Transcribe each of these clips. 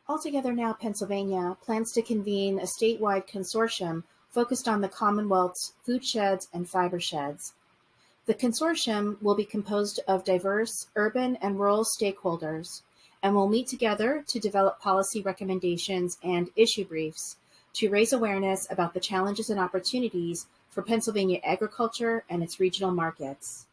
Altogether Now Pennsylvania plans to convene a statewide consortium focused on the Commonwealth's food sheds and fiber sheds. The consortium will be composed of diverse urban and rural stakeholders and will meet together to develop policy recommendations and issue briefs to raise awareness about the challenges and opportunities for Pennsylvania agriculture and its regional markets.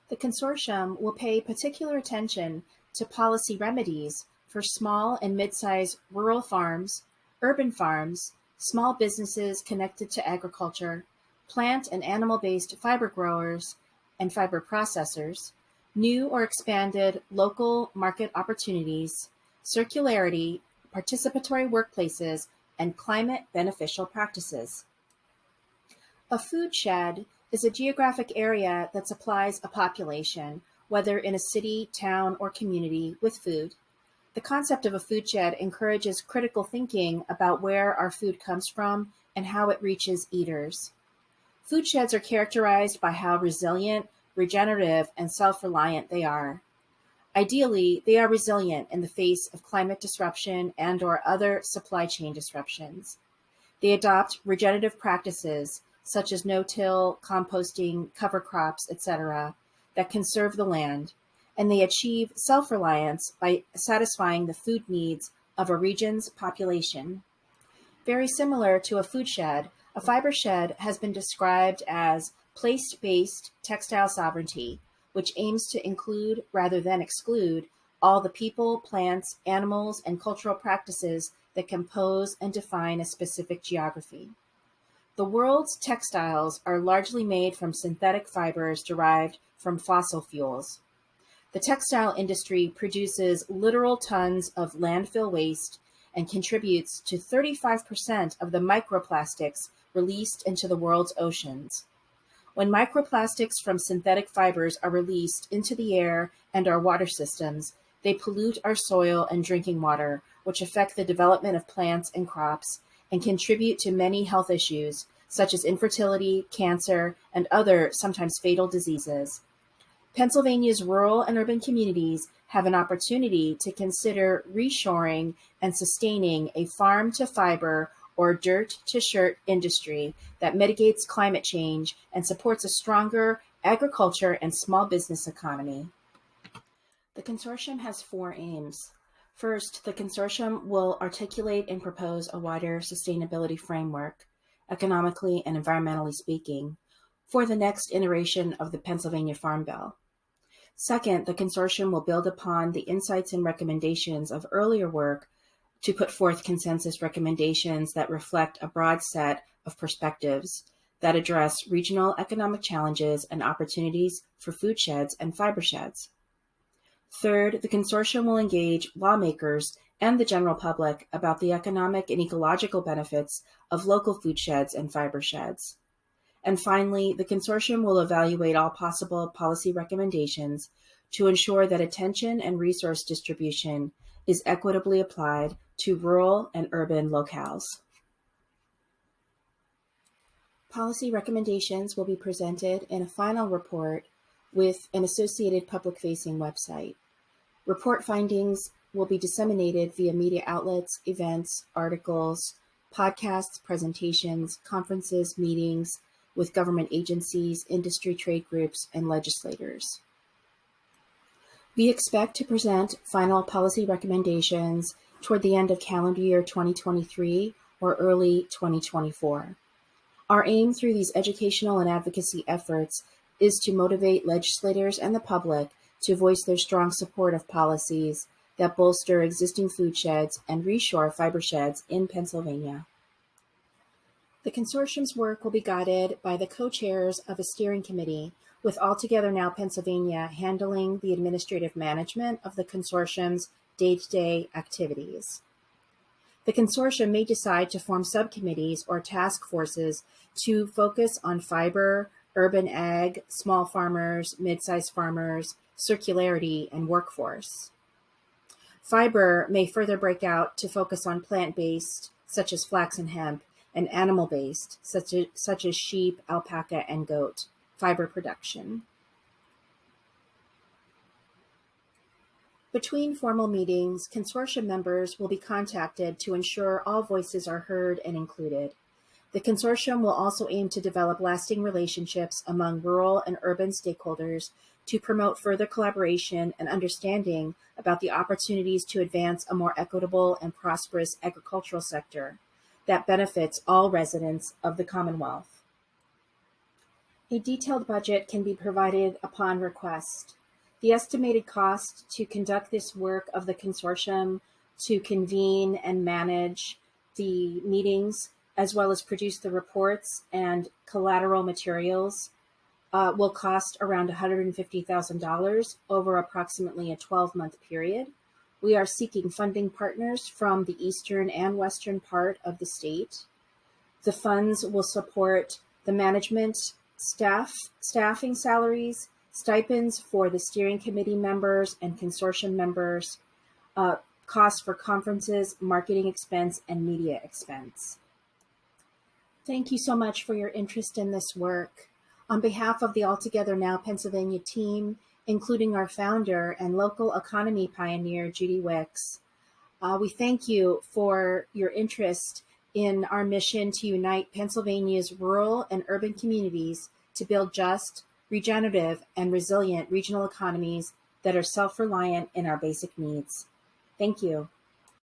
The consortium will pay particular attention to policy remedies for small and mid-sized rural farms, urban farms, small businesses connected to agriculture, plant and animal-based fiber growers and fiber processors, new or expanded local market opportunities, circularity, participatory workplaces, and climate beneficial practices. A food shed is a geographic area that supplies a population, whether in a city, town, or community, with food. The concept of a food shed encourages critical thinking about where our food comes from and how it reaches eaters. Food sheds are characterized by how resilient, regenerative, and self-reliant they are. Ideally, they are resilient in the face of climate disruption and/or other supply chain disruptions. They adopt regenerative practices such as no-till, composting, cover crops, etc., that conserve the land, and they achieve self-reliance by satisfying the food needs of a region's population. Very similar to a food shed, a fiber shed has been described as place-based textile sovereignty, which aims to include rather than exclude all the people, plants, animals, and cultural practices that compose and define a specific geography. The world's textiles are largely made from synthetic fibers derived from fossil fuels. The textile industry produces literal tons of landfill waste and contributes to 35% of the microplastics released into the world's oceans. When microplastics from synthetic fibers are released into the air and our water systems, they pollute our soil and drinking water, which affect the development of plants and crops and contribute to many health issues, such as infertility, cancer, and other sometimes fatal diseases. Pennsylvania's rural and urban communities have an opportunity to consider reshoring and sustaining a farm-to-fiber or dirt-to-shirt industry that mitigates climate change and supports a stronger agriculture and small business economy. The consortium has 4 aims. First, the consortium will articulate and propose a wider sustainability framework, economically and environmentally speaking, for the next iteration of the Pennsylvania Farm Bill. Second, the consortium will build upon the insights and recommendations of earlier work to put forth consensus recommendations that reflect a broad set of perspectives that address regional economic challenges and opportunities for food sheds and fiber sheds. Third, the consortium will engage lawmakers and the general public about the economic and ecological benefits of local food sheds and fiber sheds. And finally, the consortium will evaluate all possible policy recommendations to ensure that attention and resource distribution is equitably applied to rural and urban locales. Policy recommendations will be presented in a final report with an associated public-facing website. Report findings will be disseminated via media outlets, events, articles, podcasts, presentations, conferences, meetings with government agencies, industry trade groups, and legislators. We expect to present final policy recommendations toward the end of calendar year 2023 or early 2024. Our aim through these educational and advocacy efforts is to motivate legislators and the public to voice their strong support of policies that bolster existing food sheds and reshore fiber sheds in Pennsylvania. The consortium's work will be guided by the co-chairs of a steering committee, with Altogether Now Pennsylvania handling the administrative management of the consortium's day-to-day activities. The consortium may decide to form subcommittees or task forces to focus on fiber, urban ag, small farmers, mid-sized farmers, circularity, and workforce. Fiber may further break out to focus on plant-based, such as flax and hemp, and animal-based, such as sheep, alpaca, and goat, fiber production. Between formal meetings, consortium members will be contacted to ensure all voices are heard and included. The consortium will also aim to develop lasting relationships among rural and urban stakeholders to promote further collaboration and understanding about the opportunities to advance a more equitable and prosperous agricultural sector that benefits all residents of the Commonwealth. A detailed budget can be provided upon request. The estimated cost to conduct this work of the consortium, to convene and manage the meetings, as well as produce the reports and collateral materials, will cost around $150,000 over approximately a 12-month period. We are seeking funding partners from the eastern and western part of the state. The funds will support the management, staffing salaries, stipends for the steering committee members and consortium members, costs for conferences, marketing expense, and media expense. Thank you so much for your interest in this work. On behalf of the Altogether Now Pennsylvania team, including our founder and local economy pioneer, Judy Wicks, we thank you for your interest in our mission to unite Pennsylvania's rural and urban communities to build just, regenerative, and resilient regional economies that are self-reliant in our basic needs. Thank you.